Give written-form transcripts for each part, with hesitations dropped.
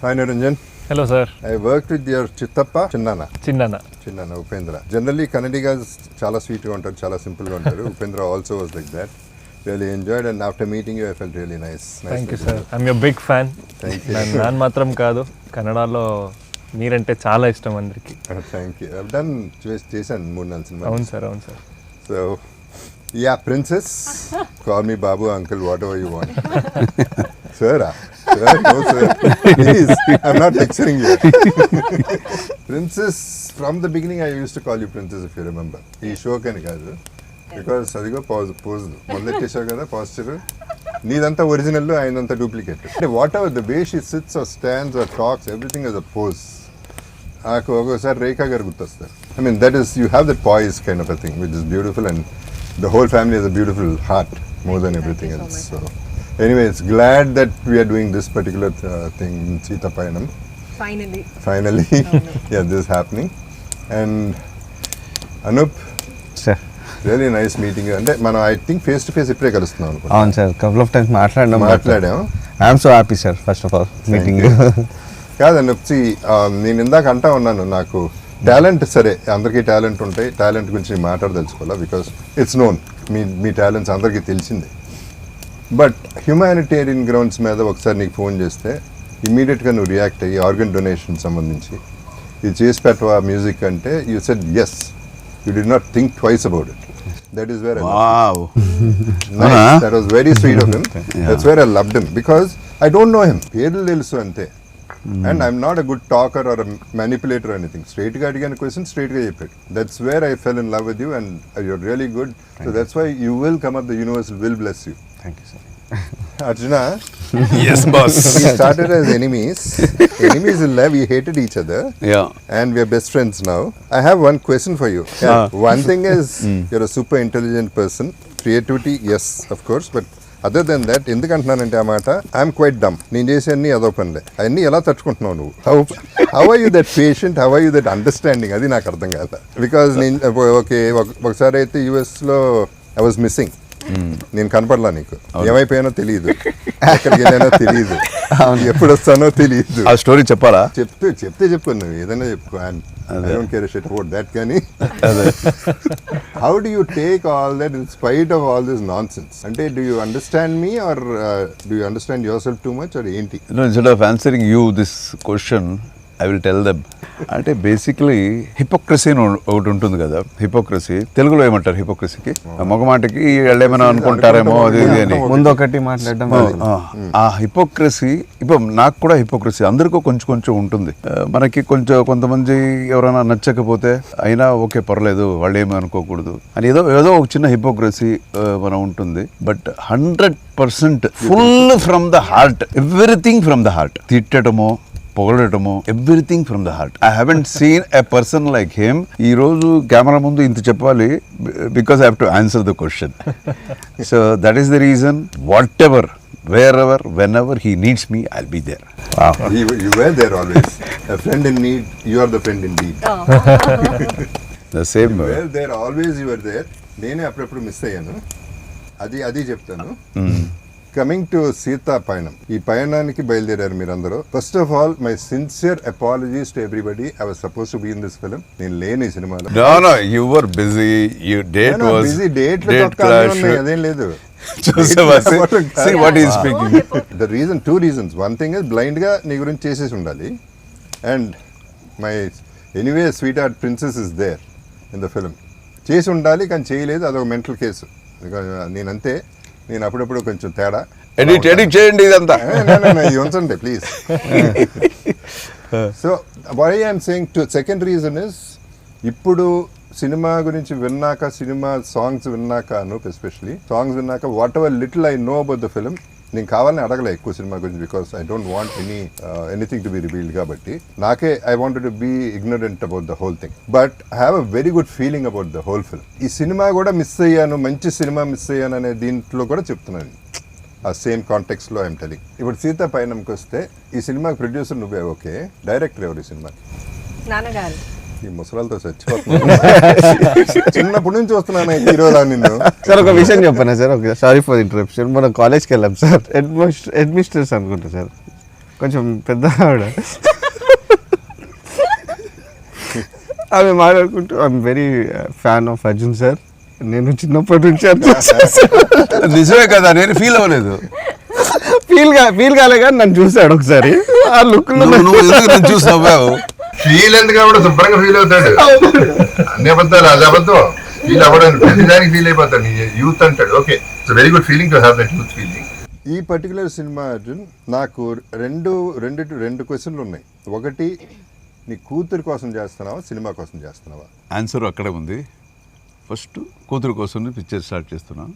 Hi Niranjan. Hello sir. I worked with your Chittappa, Chinnana, Upendra. Generally Kannadigas chala sweet ga untaru, chala simple ga untaru. Upendra also was like that. Really enjoyed, and after meeting you I felt really nice. Thank you sir. I'm your big fan. Thank you. ನಾನು మాత్రం కాదు, కన్నడలో మీరంటే చాలా ఇష్టం అందరికి. Thank you. I've done చేశాను 3-4 సినిమాలు. అవును sir. So yeah, princess, call me Babu, uncle, whatever you want. Sir, no sir, please, I'm not lecturing you. Princess, from the beginning I used to call you princess, if you remember. ఈ show కని కాదు, because అదిగో pose మొదలెట్టేసావు కదా posture, నీదంతా original, ఆయనంతా duplicate. అంటే whatever the way she sits or stands or talks, everything is a pose. నాకు ఒక్కోసారి రేఖా గారు గుర్తొస్తారు. I mean that is, you have that poise kind of a thing which is beautiful, and the whole family has a beautiful heart more than everything else. So anyway, it's glad that we are doing this particular thing in Sita Payanam. Finally yeah, this is happening. And Anup sir, really nice meeting you. And man, I think face to face ippre kalustunnaam anukunta. అవును sir, couple of times మాట్లాడాం. I am so happy sir, first of all meeting you. కాదు Anup, నేను ఇందాక అంటా ఉన్నాను, నాకు talent సరే అందరికీ టాలెంట్ ఉంటాయి, టాలెంట్ గురించి నేను మాట్లాడదలుచుకోవాలా, బికాస్ ఇట్స్ నోన్, మీ టాలెంట్స్ అందరికీ తెలిసిందే. బట్ హ్యూమానిటేరియన్ గ్రౌండ్స్ మీద ఒకసారి నీకు ఫోన్ చేస్తే ఇమ్మీడియట్గా నువ్వు రియాక్ట్ అయ్యి ఆర్గన్ డొనేషన్ సంబంధించి ఇది చేసి పెట్టవా మ్యూజిక్ అంటే, you said yes, you did not think twice about it. That is where that was very sweet of him. That's where I loved him, because I don't know him, పేర్లు తెలుసు అంతే. And I'm not a good talker or a manipulator or anything. Straight ga adigana question, straight ga cheppadu. That's where I fell in love with you, and you're really good. So that's why you will come up, the universe will bless you. Thank you sir. Arjuna, Yes boss. we started as enemies in love, we hated each other. Yeah. And we are best friends now. I have one question for you. One thing is, you're a super intelligent person. Creativity, yes, of course, but other than that, ఎందుకంటున్నానంటే ఆ మాట, I'm quite డమ్. నేను చేసే అన్ని అదో పనులే, అవన్నీ ఎలా తట్టుకుంటున్నావు నువ్వు? How are you that patient, how are you that understanding, అది నాకు అర్థం కాదు. బికాజ్ నేను ఒకసారి అయితే యూఎస్లో ఐ వాజ్ మిస్సింగ్, నేను కనపడలా, నీకు ఏమైపోయానో తెలియదు, ఎక్కడికి వెళ్ళానో తెలియదు, ఎప్పుడు వస్తానో తెలియదు. ఆ స్టోరీ చెప్పాలా? చెప్తే చెప్పు, నువ్వు ఏదైనా చెప్పుకో, I don't care a shit about that, కానీ how do you take all that in spite of all this nonsense? అంటే do you understand me, or do you understand yourself too much, or ఏంటి? No, instead of answering you this question, I will tell them. అంటే basically hypocrisy అని ఒకటి ఉంటుంది కదా. Hypocrisy తెలుగులో ఏమంటారు? హిపోక్రసీకి మొగమాటకి వాళ్ళు ఏమైనా అనుకుంటారేమో అది అని ముందు ఒకటి మాట్లాడడం. ఆ హిపోక్రసీ, ఇప్పుడు నాకు కూడా హిపోక్రసీ అందరికీ కొంచెం ఉంటుంది. మనకి కొంతమంది ఎవరైనా నచ్చకపోతే అయినా ఓకే పర్లేదు, వాళ్ళు ఏమీ అనుకోకూడదు అని ఏదో ఒక చిన్న హిపోక్రసీ మనం ఉంటుంది. But 100% full from the heart, everything from the heart. తిట్టడమో పొగడటము, everything from the heart. I haven't seen a person like him. ఈ రోజు కెమెరా ముందు ఇంత చెప్పాలి, because I have to answer the question. So that is the reason. Whatever, wherever, whenever he needs me, I'll be there. Wow. You were there always. A friend in need, you are the friend indeed. The same way. You were there always, you were there. నేనే అప్పుడప్పుడు miss అయ్యాను, అది చెప్తాను. Coming to Sita పయనం, ఈ పయనానికి బయలుదేరారు మీరందరూ. First of all my sincere apologies to everybody. I was suppose to be in this film. నేను లేని ఈ సినిమాలో. No, you were busy. Your date was busy. Date clash. అదేం లేదు. See what he is speaking. The reason, 2 reasons. One thing is blind గా నీ గురించి చేసేసి ఉండాలి, and my anyway sweetheart princess is there in the film. చేసి ఉండాలి కానీ చేయలేదు, అదొక మెంటల్ కేసు. నేనంతే, నేను అప్పుడప్పుడు కొంచెం తేడా. ఎడిట్ చేయండి ఇదంతా, ఇది ఉంచండి please. So why I'm saying two, second reason is, ఇప్పుడు సినిమా గురించి విన్నాక, సినిమా సాంగ్స్ విన్నాక, ఎస్పెషలీ సాంగ్స్ విన్నాక, whatever little I know about the film, నేను కావాలని అడగలే ఎక్కువ సినిమా గురించి, because I don't want anything to be revealed. కాబట్టి నాకే I wanted to be ignorant about the whole thing, but I have a very good feeling about the whole film. ఈ cinema కూడా miss అయ్యాను, మంచి cinema miss అయ్యాను అనే దీంట్లో కూడా చెప్తున్నాను. ఆ సేమ్ కాంటెక్స్లో ఐఎమ్ టెలింగ్. ఇప్పుడు సీతా పయనంకి వస్తే, ఈ సినిమాకి ప్రొడ్యూసర్ నువ్వే, ఓకే, డైరెక్టర్ ఎవరు ఈ సినిమాకి? నాన్నగారు. ఈ ముసలాలతో చచ్చిపోతున్నాను, చిన్నప్పటి నుంచి వస్తున్నాను హీరోలా నిన్ను. సార్ ఒక విషయం చెప్పనా సార్, సారీ ఫర్ ఇంటరప్షన్. మనం కాలేజ్కి వెళ్ళాం సార్, అడ్మినిస్ట్రేషన్ అనుకుంటా సార్. కొంచెం పెద్ద ఆవిడ. ఆమె మాట్లాడుకుంటూ I'm very fan of Arjun sir, నేను చిన్నప్పటి నుంచి నిజమే కదా, నేను ఫీల్ అవ్వలేదు. ఫీల్ కాలే కానీ నన్ను చూశాడు ఒకసారి. ఆ లుక్ నువ్వు ఎందుకు నన్ను చూసి నవ్వావు? ఫీల్ ఎందుకు కాబట్టి శుభ్రంగా ఫీల్ అవుతాడు. అన్ని అబద్ధాలు అది అబద్ధం. ఫీల్ అవ్వడానికి ప్రతిదానికి ఫీల్ అయిపోతాడు. నీ యూత్ అంటాడు. Okay, it's very good feeling to have that youth feeling. ఈ పర్టికులర్ సినిమా అర్జున్ నాకు రెండు క్వశ్చన్లు ఉన్నాయి. ఒకటి, నీ కూతురు కోసం చేస్తున్నావా సినిమా కోసం చేస్తున్నావా? ఆన్సర్ అక్కడే ఉంది. ఫస్ట్ కూతురు కోసం పిక్చర్ స్టార్ట్ చేస్తున్నాను.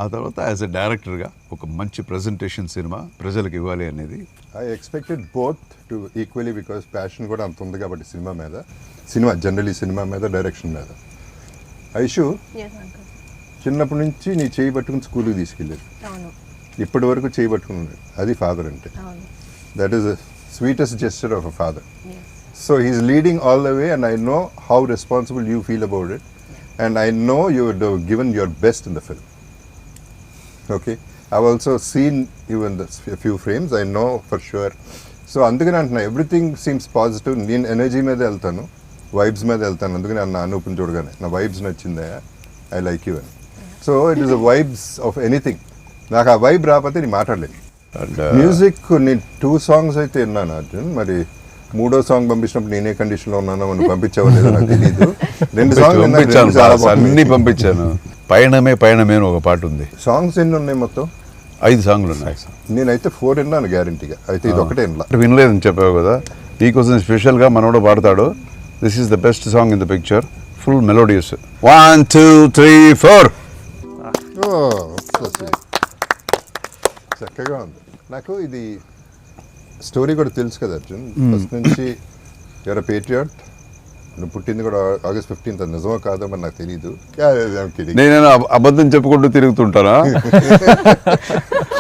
ఆ తర్వాత యాజ్ ఎ డైరెక్టర్గా ఒక మంచి ప్రజెంటేషన్ సినిమా ప్రజలకు ఇవ్వాలి అనేది. I expected both to equally because passion కూడా అంత ఉంది కాబట్టి సినిమా జనరలీ సినిమా మీద, డైరెక్షన్ మీద. ఐషు, చిన్నప్పటి నుంచి నీ చేయి పట్టుకుని స్కూల్కి తీసుకెళ్ళేది, ఇప్పటి వరకు చేయి పట్టుకున్నాడు. అది ఫాదర్ అంటే. That is the sweetest gesture of a father. So he's leading all the way and I know how responsible you feel about it and I know you would given your best in the film. Okay, I've also seen you in a few frames. I know for sure. So అందుకని అంటున్నా, everything seems positive. నేను energy మీద వెళ్తాను, vibes మీద వెళ్తాను. అందుకని అన్న అనూపుని చూడగానే నా వైబ్స్ నచ్చిందా, ఐ లైక్ యూ అని. So it is a vibes of anything. నాకు ఆ వైబ్ రాకపోతే నేను మాట్లాడలేను. మ్యూజిక్ నేను 2 songs అయితే విన్నాను అర్జున్. మరి 3వ సాంగ్ పంపించినప్పుడు నేనే కండిషన్లో ఉన్నానో మనం పంపించావో లేదో నాకు తెలియదు. 2 songs అన్ని పంపించాను. పయనమే అని ఒక పాట ఉంది. సాంగ్స్ ఎన్ని ఉన్నాయి మొత్తం? 5 సాంగ్లు ఉన్నాయి. నేనైతే 4 విన్నాను గ్యారంటీగా. అయితే ఇది ఒకటే వినలా. వినలేదని చెప్పావు కదా, నీకోసం స్పెషల్గా మనోడు పాడతాడు. This is the best song in the picture, full melodious. 1 2 3 4. చక్కగా ఉంది. నాకు ఇది స్టోరీ కూడా తెలుసు కదా అర్జున్. ఫస్ట్ నుంచి యువర్ ఎ పేట్రియాట్. నువ్వు పుట్టింది కూడా August 15th. నిజమో కాదో మరి నాకు తెలీదు. నేను అబద్ధం చెప్పుకుంటూ తిరుగుతుంటానా?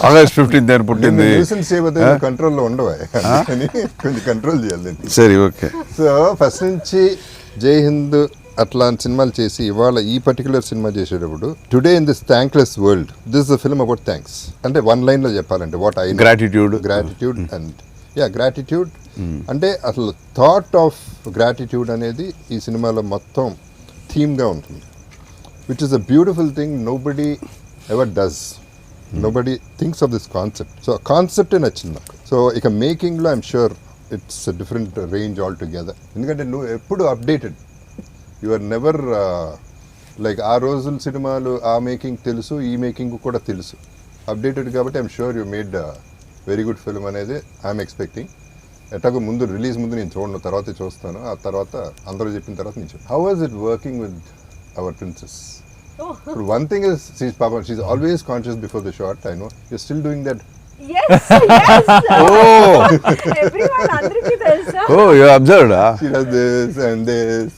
August 15th నేను పుట్టింది. కంట్రోల్లో ఉండవా, కొంచెం కంట్రోల్ చేయాలి. సరే, ఓకే. సో ఫస్ట్ నుంచి జై హింద్ అట్లాంటి సినిమాలు చేసి ఇవాళ ఈ పర్టికులర్ సినిమా చేసేటప్పుడు, today in this thankless world, this the film about thanks. అంటే 1 line లో చెప్పాలంటే what I gratitude and gratitude. అంటే అసలు థాట్ ఆఫ్ గ్రాటిట్యూడ్ అనేది ఈ సినిమాలో మొత్తం థీమ్గా ఉంటుంది, which is a beautiful thing. Nobody ever does, nobody thinks of this concept. So ఆ కాన్సెప్టే నచ్చింది నాకు. సో ఇక మేకింగ్లో I'm sure it's different range all together. ఎందుకంటే నువ్వు ఎప్పుడు updated, you are never like ఆ రోజుల సినిమాలు ఆ మేకింగ్ తెలుసు, ఈ మేకింగ్ కూడా తెలుసు, అప్డేటెడ్ కాబట్టి I'm sure you made very good film అనేది ఐఎమ్ ఎక్స్పెక్టింగ్. ఎట్లాగో ముందు రిలీజ్ ముందు నేను చూడను, తర్వాత చూస్తాను. ఆ తర్వాత అందరూ చెప్పిన తర్వాత నేను చూస్తాను. How was it working with our princess? ఇప్పుడు one thing is she is always conscious before the shot. I know you still doing that. Oh, you observed? She does this and this.